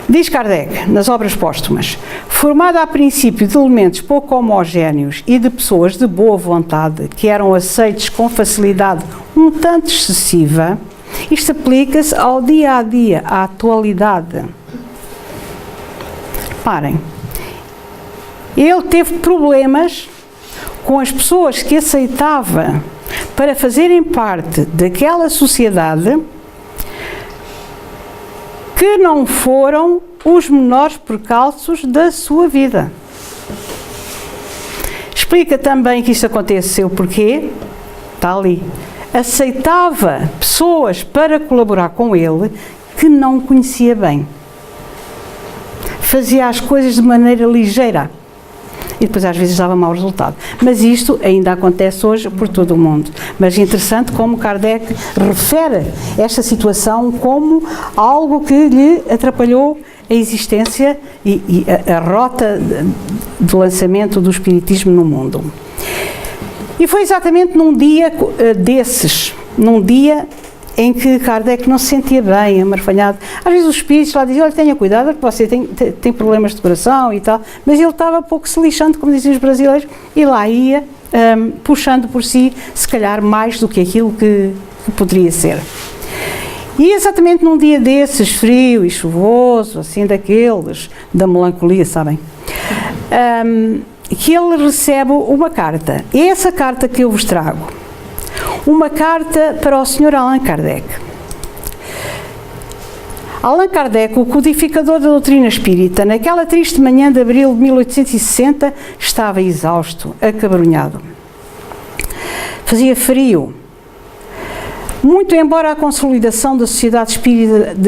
Diz Kardec, nas obras póstumas, formada a princípio de elementos pouco homogéneos e de pessoas de boa vontade, que eram aceites com facilidade um tanto excessiva, isto aplica-se ao dia a dia, à atualidade. Reparem, ele teve problemas com as pessoas que aceitava para fazerem parte daquela sociedade, que não foram os menores percalços da sua vida. Explica também que isto aconteceu porque, está ali, aceitava pessoas para colaborar com ele que não conhecia bem. Fazia as coisas de maneira ligeira e depois às vezes dava mau resultado. Mas isto ainda acontece hoje por todo o mundo. Mas é interessante como Kardec refere esta situação como algo que lhe atrapalhou a existência e a rota de lançamento do espiritismo no mundo. E foi exatamente num dia desses, num dia em que Kardec não se sentia bem, amarfanhado. Às vezes os espíritos lá diziam, olha, tenha cuidado, porque você tem problemas de coração e tal, mas ele estava pouco se lixando, como dizem os brasileiros, e lá ia puxando por si, se calhar mais do que aquilo que poderia ser. E exatamente num dia desses, frio e chuvoso, assim daqueles, da melancolia, sabem? Que ele recebe uma carta. É essa carta que eu vos trago. Uma carta para o Sr. Allan Kardec. Allan Kardec, o codificador da doutrina espírita, naquela triste manhã de abril de 1860, estava exausto, acabrunhado. Fazia frio. Muito embora a consolidação da Sociedade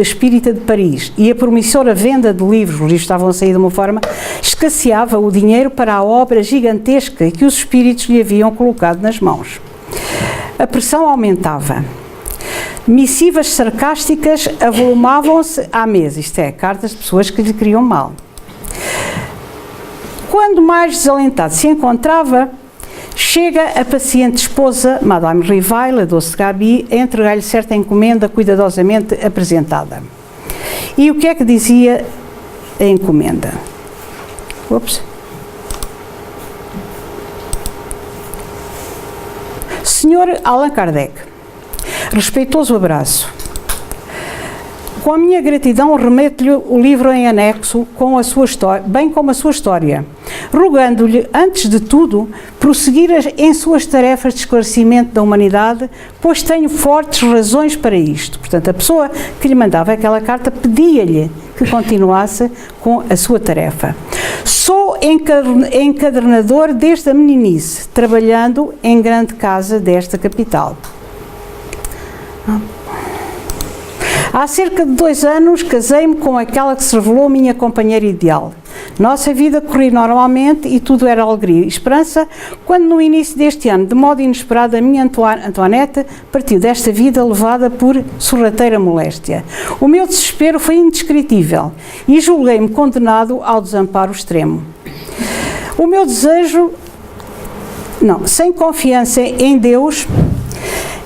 Espírita de Paris e a promissora venda de livros, os livros estavam a sair de uma forma, escasseava o dinheiro para a obra gigantesca que os espíritos lhe haviam colocado nas mãos. A pressão aumentava. Missivas sarcásticas avolumavam-se à mesa, isto é, cartas de pessoas que lhe queriam mal. Quando mais desalentado se encontrava, chega a paciente esposa, Madame Rivail, a doce Gabi, a entregar-lhe certa encomenda cuidadosamente apresentada. E o que é que dizia a encomenda? Senhor Allan Kardec, respeitoso abraço. Com a minha gratidão remeto-lhe o livro em anexo com a sua história, bem como a sua história, rogando-lhe, antes de tudo, prosseguir em suas tarefas de esclarecimento da humanidade, pois tenho fortes razões para isto. Portanto, a pessoa que lhe mandava aquela carta pedia-lhe que continuasse com a sua tarefa. Sou encadernador desde a meninice, trabalhando em grande casa desta capital. Há cerca de 2 anos casei-me com aquela que se revelou minha companheira ideal. Nossa vida corria normalmente e tudo era alegria e esperança, quando no início deste ano, de modo inesperado, a minha Antoinette partiu desta vida levada por sorrateira moléstia. O meu desespero foi indescritível e julguei-me condenado ao desamparo extremo. O meu desejo, sem confiança em Deus,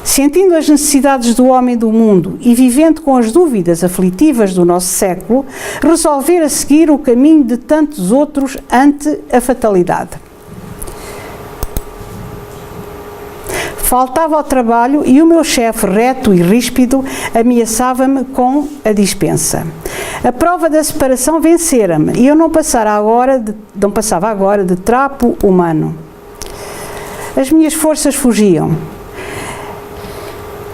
sentindo as necessidades do homem do mundo e vivendo com as dúvidas aflitivas do nosso século, resolver a seguir o caminho de tantos outros ante a fatalidade. Faltava ao trabalho e o meu chefe, reto e ríspido, ameaçava-me com a dispensa. A prova da separação vencera-me e eu não passava agora de trapo humano. As minhas forças fugiam.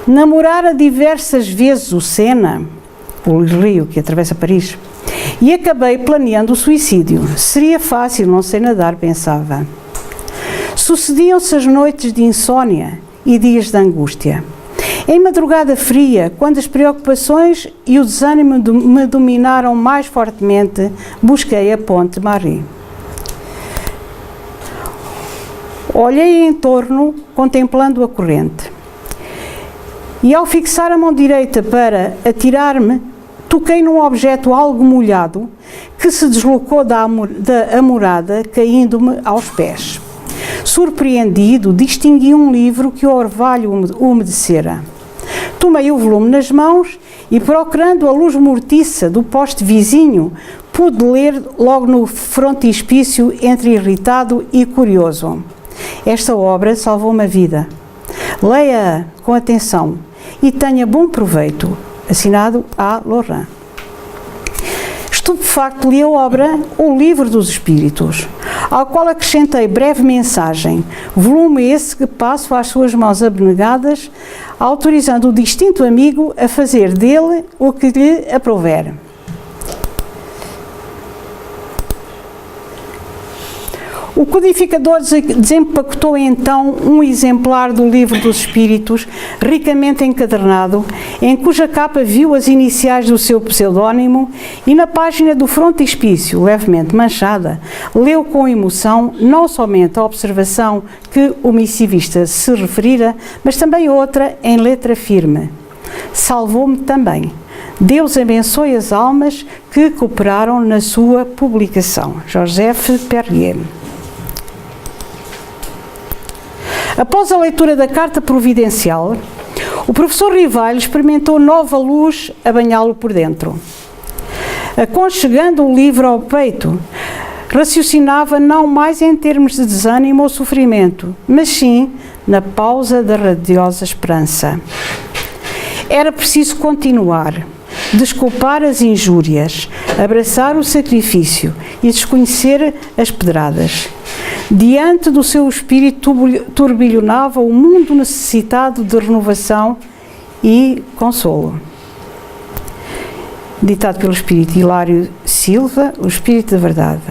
Namorara diversas vezes o Sena, o rio que atravessa Paris, e acabei planeando o suicídio. Seria fácil, não sei nadar, pensava. Sucediam-se as noites de insônia e dias de angústia. Em madrugada fria, quando as preocupações e o desânimo me dominaram mais fortemente, busquei a Ponte Marie. Olhei em torno, contemplando a corrente. E ao fixar a mão direita para atirar-me, toquei num objeto algo molhado que se deslocou da amorada, caindo-me aos pés. Surpreendido, distingui um livro que o orvalho umedecera. Tomei o volume nas mãos e, procurando a luz mortiça do poste vizinho, pude ler logo no frontispício entre irritado e curioso. Esta obra salvou-me a vida. Leia-a com atenção e tenha bom proveito. Assinado A. Laurent. Estupefacto li a obra O Livro dos Espíritos, ao qual acrescentei breve mensagem, volume esse que passo às suas mãos abnegadas, autorizando o distinto amigo a fazer dele o que lhe aprouver. O codificador desempacotou então um exemplar do Livro dos Espíritos, ricamente encadernado, em cuja capa viu as iniciais do seu pseudónimo e na página do frontispício, levemente manchada, leu com emoção não somente a observação que o missivista se referira, mas também outra em letra firme. Salvou-me também. Deus abençoe as almas que cooperaram na sua publicação. Joseph Perrier. Após a leitura da carta providencial, o professor Rivalho experimentou nova luz a banhá-lo por dentro. Aconchegando o livro ao peito, raciocinava não mais em termos de desânimo ou sofrimento, mas sim na pausa da radiosa esperança. Era preciso continuar, desculpar as injúrias, abraçar o sacrifício e desconhecer as pedradas. Diante do seu espírito turbilhonava o mundo necessitado de renovação e consolo. Ditado pelo espírito Hilário Silva, o Espírito da Verdade.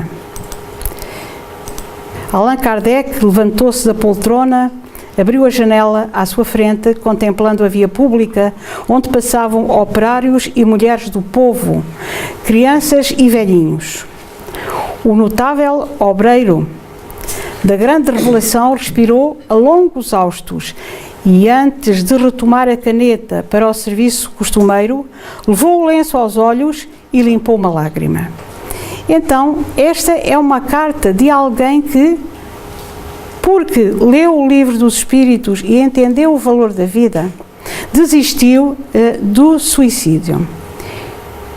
Allan Kardec levantou-se da poltrona, abriu a janela à sua frente, contemplando a via pública, onde passavam operários e mulheres do povo, crianças e velhinhos. O notável obreiro da grande revelação respirou a longos haustos e, antes de retomar a caneta para o serviço costumeiro, levou o lenço aos olhos e limpou uma lágrima. Então, esta é uma carta de alguém que, porque leu o Livro dos Espíritos e entendeu o valor da vida, desistiu do suicídio.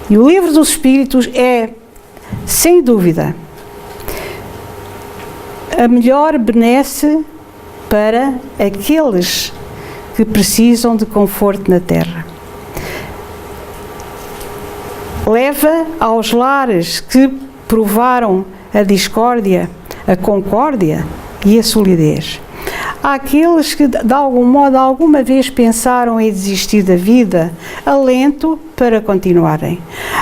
E o Livro dos Espíritos é, sem dúvida, a melhor benesse para aqueles que precisam de conforto na Terra. Leva aos lares que provaram a discórdia, a concórdia e a solidez. Àqueles que, de algum modo, alguma vez pensaram em desistir da vida, alento para continuarem.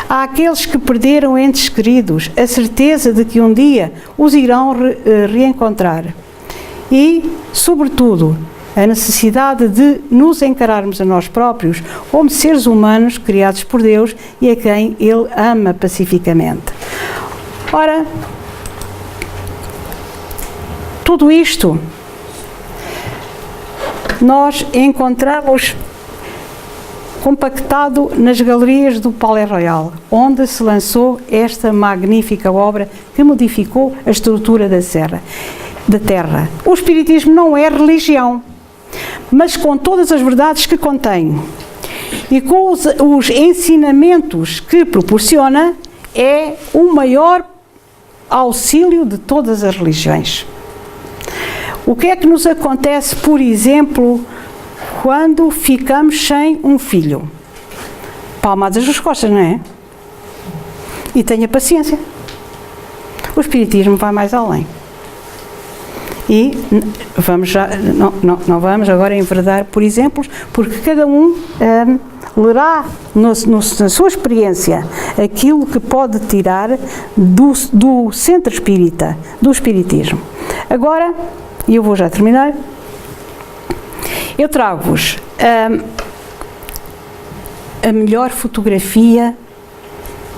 Àqueles que perderam entes queridos, a certeza de que um dia os irão reencontrar. E, sobretudo, a necessidade de nos encararmos a nós próprios como seres humanos criados por Deus e a quem Ele ama pacificamente. Ora, tudo isto nós encontramos compactado nas galerias do Palais Royal, onde se lançou esta magnífica obra que modificou a estrutura da Terra. O Espiritismo não é religião, mas com todas as verdades que contém e com os ensinamentos que proporciona, é o maior auxílio de todas as religiões. O que é que nos acontece, por exemplo, quando ficamos sem um filho? Palmadas nas costas, não é? E tenha paciência. O Espiritismo vai mais além. E vamos já, não vamos agora enverdar por exemplos, porque cada um lerá na sua experiência aquilo que pode tirar do centro espírita, do Espiritismo. Agora, e eu vou já terminar, eu trago-vos a melhor fotografia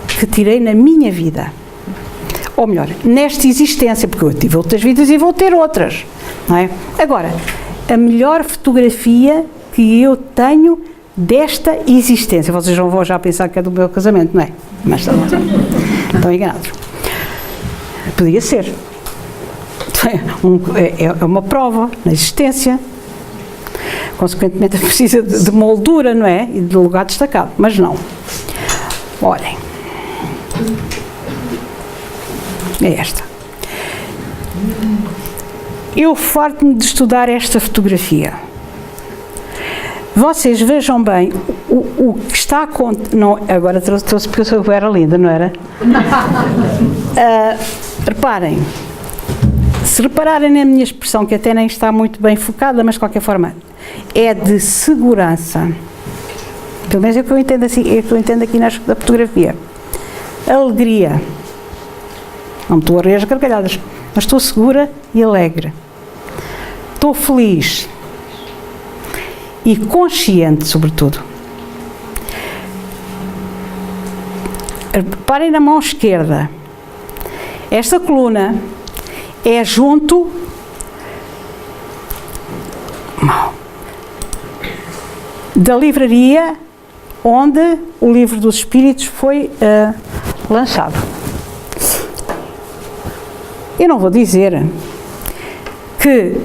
que tirei na minha vida. Ou melhor, nesta existência, porque eu tive outras vidas e vou ter outras, não é? Agora, a melhor fotografia que eu tenho desta existência. Vocês não vão já pensar que é do meu casamento, não é? Mas estão enganados. Podia ser. É uma prova na existência. Consequentemente, precisa de moldura, não é? E de lugar destacado. Mas não. Olhem. É esta. Eu farto-me de estudar esta fotografia. Vocês vejam bem o que está a contar. Agora trouxe porque eu era linda, não era? Reparem. Se repararem na minha expressão, que até nem está muito bem focada, mas de qualquer forma, é de segurança. Pelo menos é o que eu entendo, assim, é o que eu entendo aqui na fotografia. Alegria. Não me estou a rir as gargalhadas. mas estou segura e alegre. Estou feliz e consciente, sobretudo. Reparem na mão esquerda. Esta coluna é junto da livraria onde o Livro dos Espíritos foi lançado. Eu não vou dizer que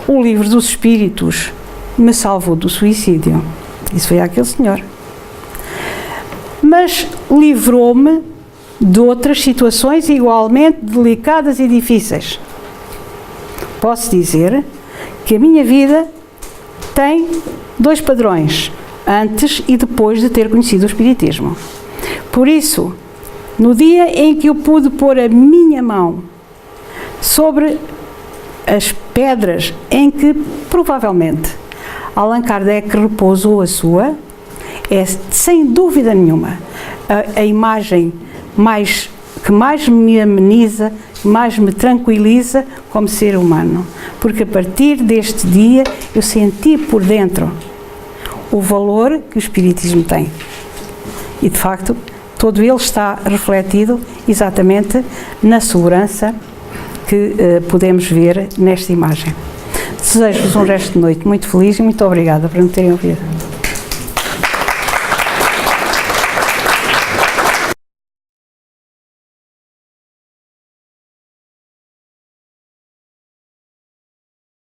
o Livro dos Espíritos me salvou do suicídio. Isso foi aquele senhor. Mas livrou-me de outras situações igualmente delicadas e difíceis. Posso dizer que a minha vida tem 2 padrões, antes e depois de ter conhecido o Espiritismo. Por isso, no dia em que eu pude pôr a minha mão sobre as pedras em que, provavelmente, Allan Kardec repousou a sua, é, sem dúvida nenhuma, a imagem que mais me ameniza, mais me tranquiliza como ser humano. Porque a partir deste dia eu senti por dentro o valor que o Espiritismo tem. E, de facto, todo ele está refletido exatamente na segurança que podemos ver nesta imagem. Desejo-vos um resto de noite muito feliz e muito obrigada por me terem ouvido.